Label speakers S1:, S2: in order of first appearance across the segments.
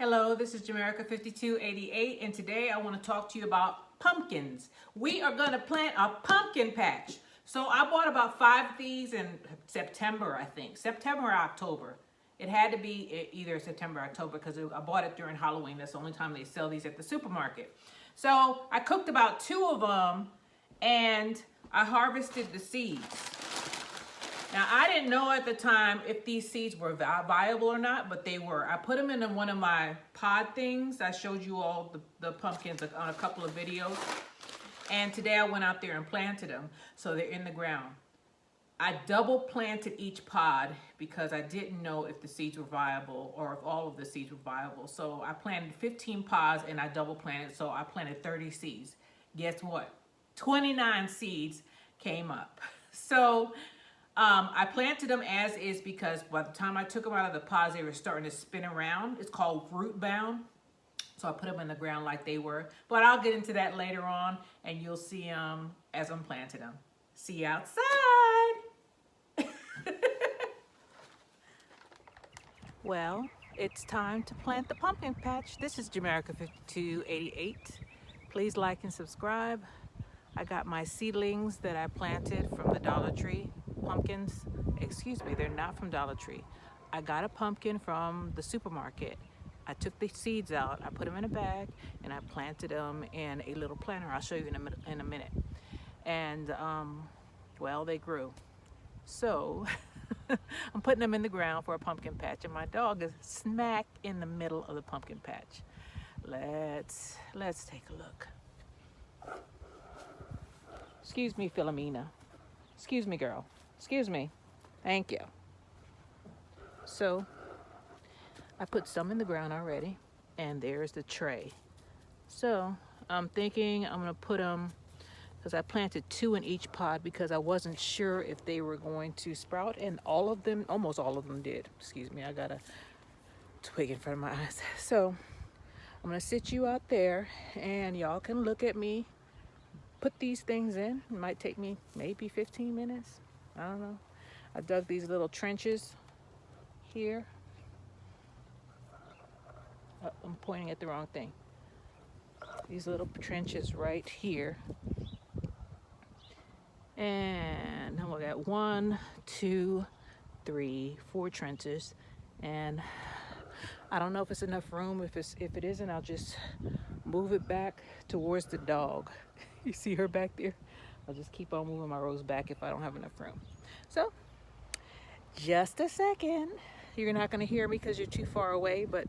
S1: Hello, this is Jamerica5288, and today I want to talk to you about pumpkins. We are going to plant a pumpkin patch. So I bought about 5 of these in September, I think. September or October. It had to be either September or October because I bought it during Halloween. That's the only time they sell these at the supermarket. So I cooked about 2 of them and I harvested the seeds. Now, I didn't know at the time if these seeds were viable or not, but they were. I put them in one of my pod things. I showed you all the pumpkins on a couple of videos. And today I went out there and planted them, so they're in the ground. I double planted each pod because I didn't know if the seeds were viable or if all of the seeds were viable. So I planted 15 pods and I double planted, so I planted 30 seeds. Guess what? 29 seeds came up. So I planted them as is because by the time I took them out of the pods, they were starting to spin around. It's called root bound. So I put them in the ground like they were. But I'll get into that later on, and you'll see them as I'm planting them. See you outside. Well, it's time to plant the pumpkin patch. This is Jamerica5288. Please like and subscribe. I got my seedlings that I planted from the Dollar Tree. Pumpkins, excuse me, they're not from Dollar Tree. I got a pumpkin from the supermarket. I took the seeds out, I put them in a bag, and I planted them in a little planter. I'll show you in a minute. And, well, they grew. So, I'm putting them in the ground for a pumpkin patch, and my dog is smack in the middle of the pumpkin patch. Let's take a look. Excuse me, Philomena. Excuse me, girl. Excuse me. Thank you. So, I put some in the ground already, and there's the tray. So, I'm thinking I'm going to put them, because I planted 2 in each pod because I wasn't sure if they were going to sprout, and all of them, almost all of them did. Excuse me, I got a twig in front of my eyes. So, I'm going to sit you out there, and y'all can look at me put these things in. It might take me maybe 15 minutes. I don't know. I dug these little trenches here. Oh, I'm pointing at the wrong thing. These little trenches right here. And we got 1, 2, 3, 4 trenches. And I don't know if it's enough room. If it isn't, I'll just move it back towards the dog. You see her back there? I'll just keep on moving my rows back if I don't have enough room. So, just a second. You're not going to hear me because you're too far away, but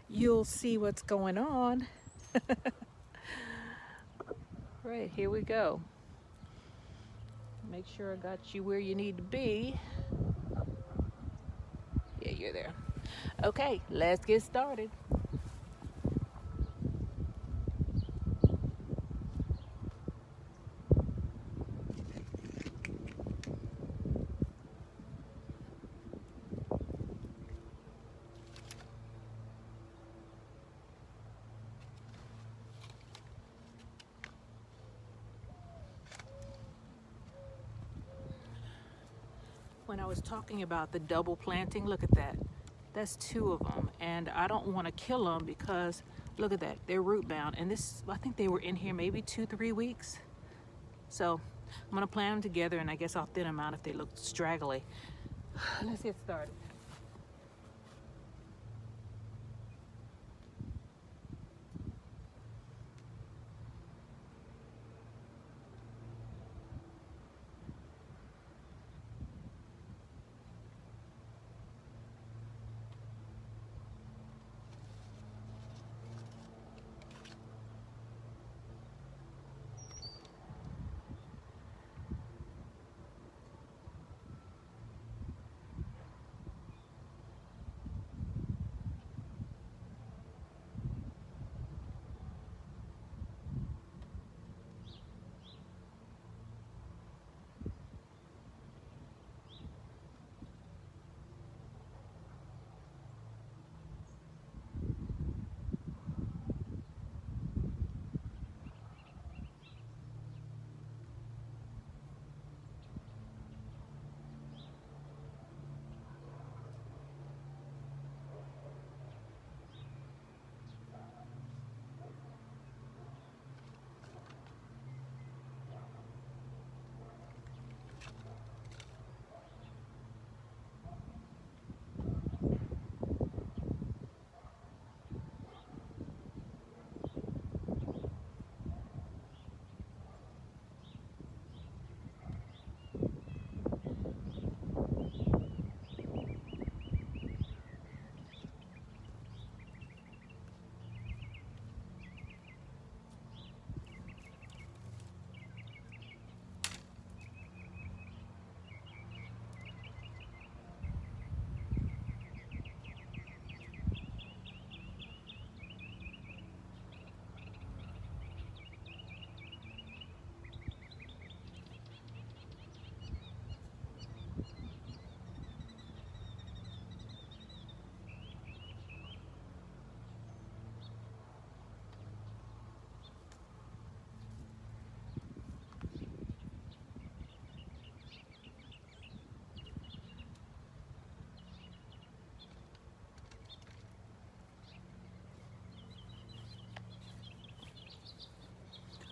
S1: you'll see what's going on. Right, here we go. Make sure I got you where you need to be. Yeah, you're there. Okay, let's get started. When I was talking about the double planting, look at that. That's 2 of them, and I don't want to kill them because look at that, they're root bound, and this, I think they were in here maybe 2-3 weeks. So I'm gonna plant them together, and I guess I'll thin them out if they look straggly. Let's get started.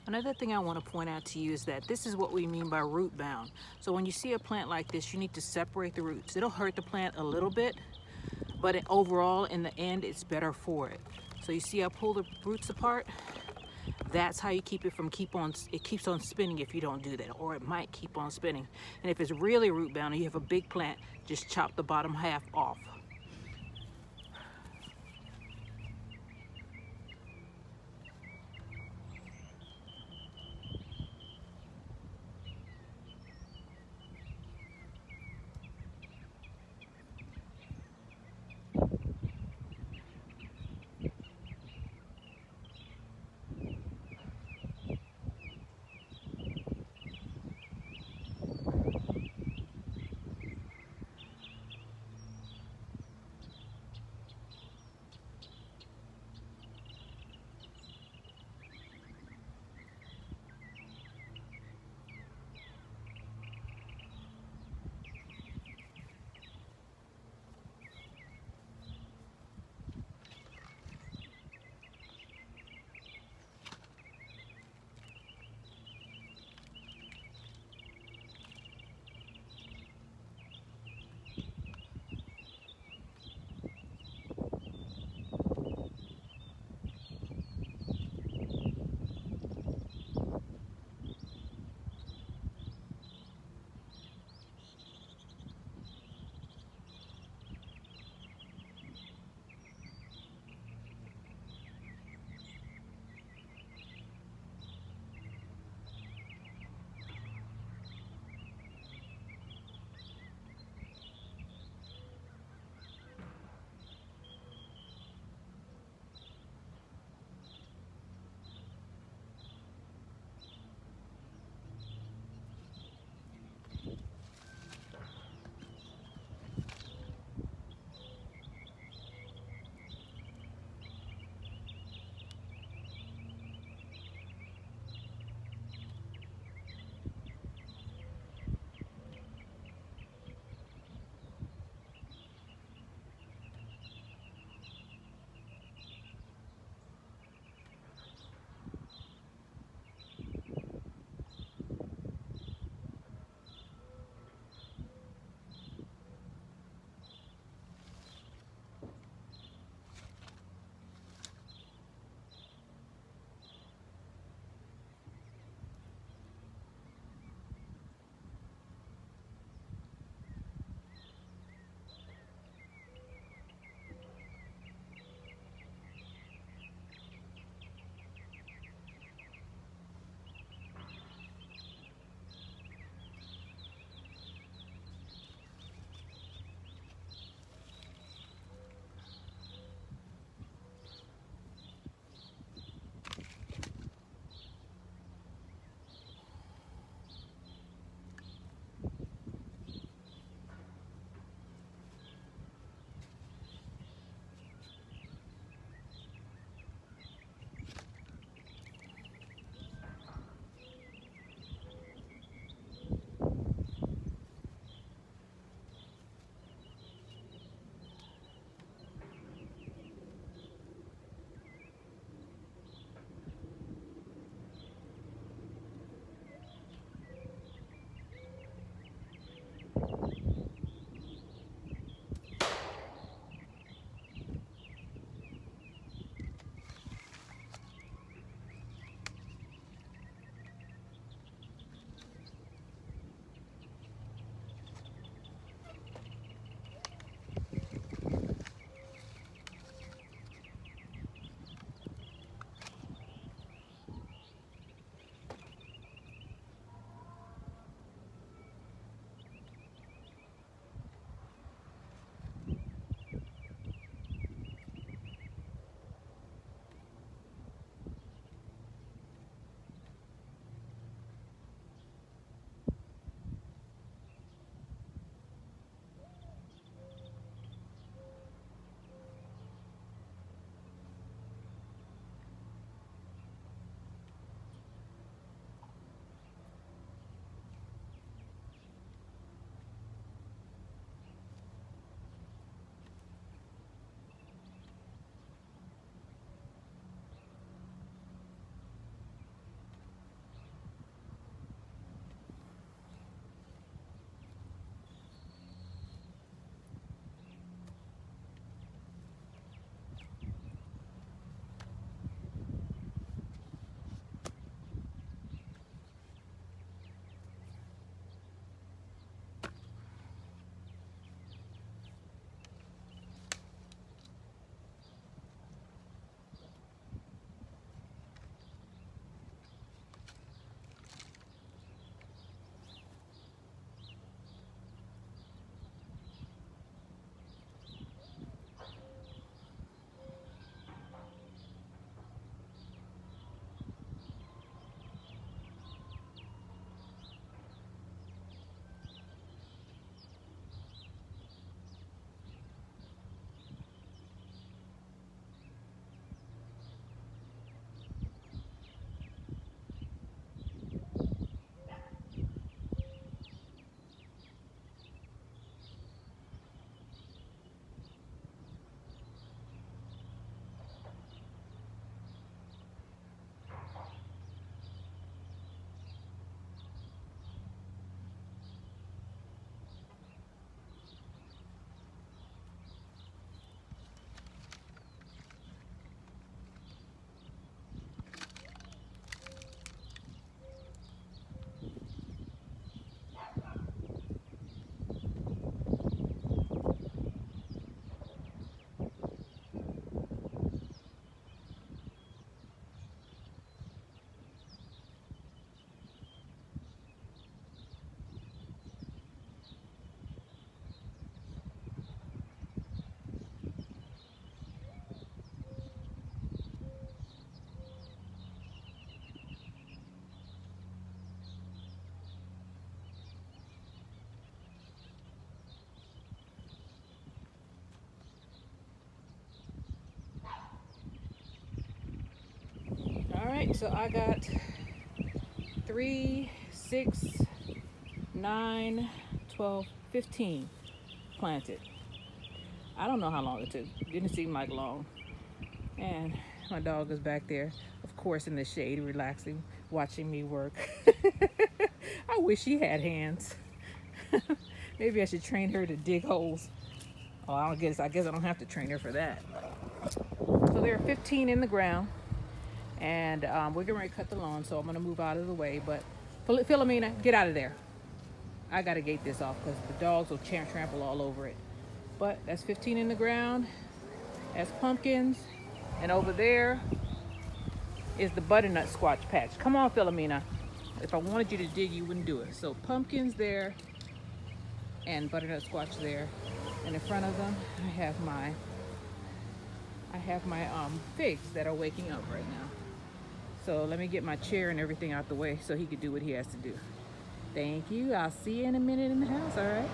S1: Another thing I want to point out to you is that this is what we mean by root bound. So when you see a plant like this, you need to separate the roots. It'll hurt the plant a little bit, but overall, in the end, it's better for it. So you see I pull the roots apart? That's how you keep it from it keeps on spinning if you don't do that, or it might keep on spinning. And if it's really root bound and you have a big plant, just chop the bottom half off. right, so I got 3, 6, 9, 12, 15 planted. I don't know how long it took. Didn't seem like long. And my dog is back there, of course, in the shade, relaxing, watching me work. I wish she had hands. Maybe I should train her to dig holes. Oh, I guess I don't have to train her for that. So there are 15 in the ground, and we're getting ready to cut the lawn, so I'm gonna move out of the way. But Philomena, get out of there. I gotta gate this off because the dogs will trample all over it. But that's 15 in the ground. That's pumpkins. And over there is the butternut squash patch. Come on, Philomena. If I wanted you to dig, you wouldn't do it. So pumpkins there and butternut squash there. And in front of them, I have my figs that are waking up right now. So let me get my chair and everything out the way so he could do what he has to do. Thank you. I'll see you in a minute in the house, all right?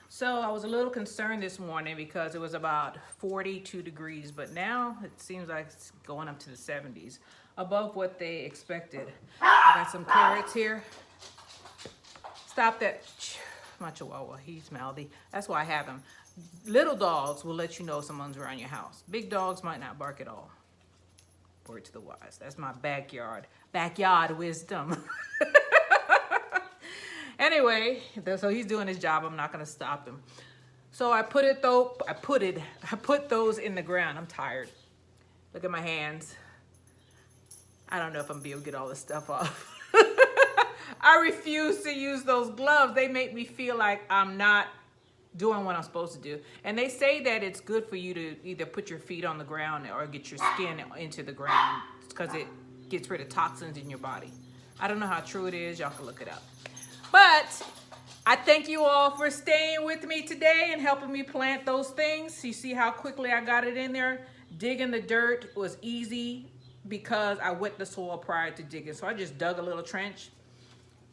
S1: So I was a little concerned this morning because it was about 42 degrees, but now it seems like it's going up to the 70s, above what they expected. I got some carrots here. Stop that, my Chihuahua, he's mouthy. That's why I have him. Little dogs will let you know someone's around your house. Big dogs might not bark at all. Word to the wise. That's my backyard wisdom. Anyway, so he's doing his job. I'm not gonna stop him. So I put those in the ground. I'm tired. Look at my hands. I don't know if I'm gonna be able to get all this stuff off. I refuse to use those gloves. They make me feel like I'm not doing what I'm supposed to do. And they say that it's good for you to either put your feet on the ground or get your skin into the ground because it gets rid of toxins in your body. I don't know how true it is. Y'all can look it up. But I thank you all for staying with me today and helping me plant those things. You see how quickly I got it in there? Digging the dirt was easy because I wet the soil prior to digging. So I just dug a little trench,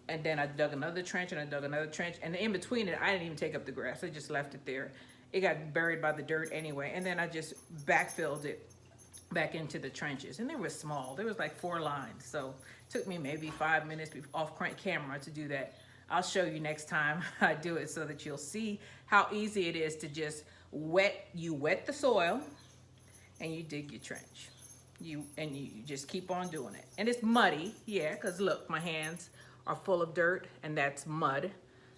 S1: and then I dug another trench, and I dug another trench. And in between it, I didn't even take up the grass. I just left it there. It got buried by the dirt anyway. And then I just backfilled it back into the trenches. And they were small. There was like 4 lines. So it took me maybe 5 minutes off camera to do that. I'll show you next time I do it so that you'll see how easy it is to just wet the soil and you dig your trench. You just keep on doing it. And it's muddy, yeah, because look, my hands are full of dirt and that's mud.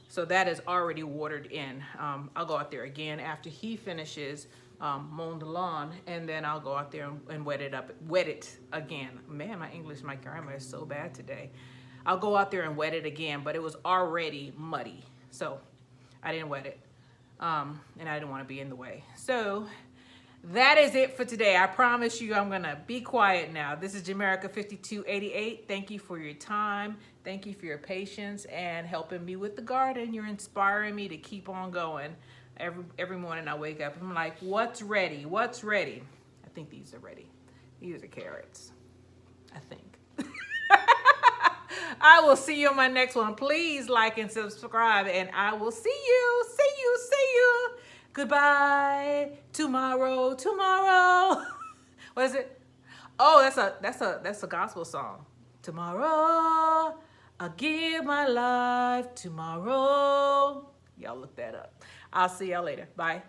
S1: So that is already watered in. I'll go out there again after he finishes mowing the lawn, and then I'll go out there and wet it again. Man, my grammar is so bad today. I'll go out there and wet it again, but it was already muddy, so I didn't wet it, and I didn't want to be in the way. So that is it for today. I promise you I'm going to be quiet now. This is Jamerica 5288. Thank you for your time. Thank you for your patience and helping me with the garden. You're inspiring me to keep on going. Every morning I wake up, I'm like, what's ready? What's ready? I think these are ready. These are carrots, I think. I will see you on my next one. Please like and subscribe, and I will see you. Goodbye. Tomorrow. What is it? Oh, that's a gospel song. Tomorrow, I'll give my life tomorrow. Y'all look that up. I'll see y'all later. Bye.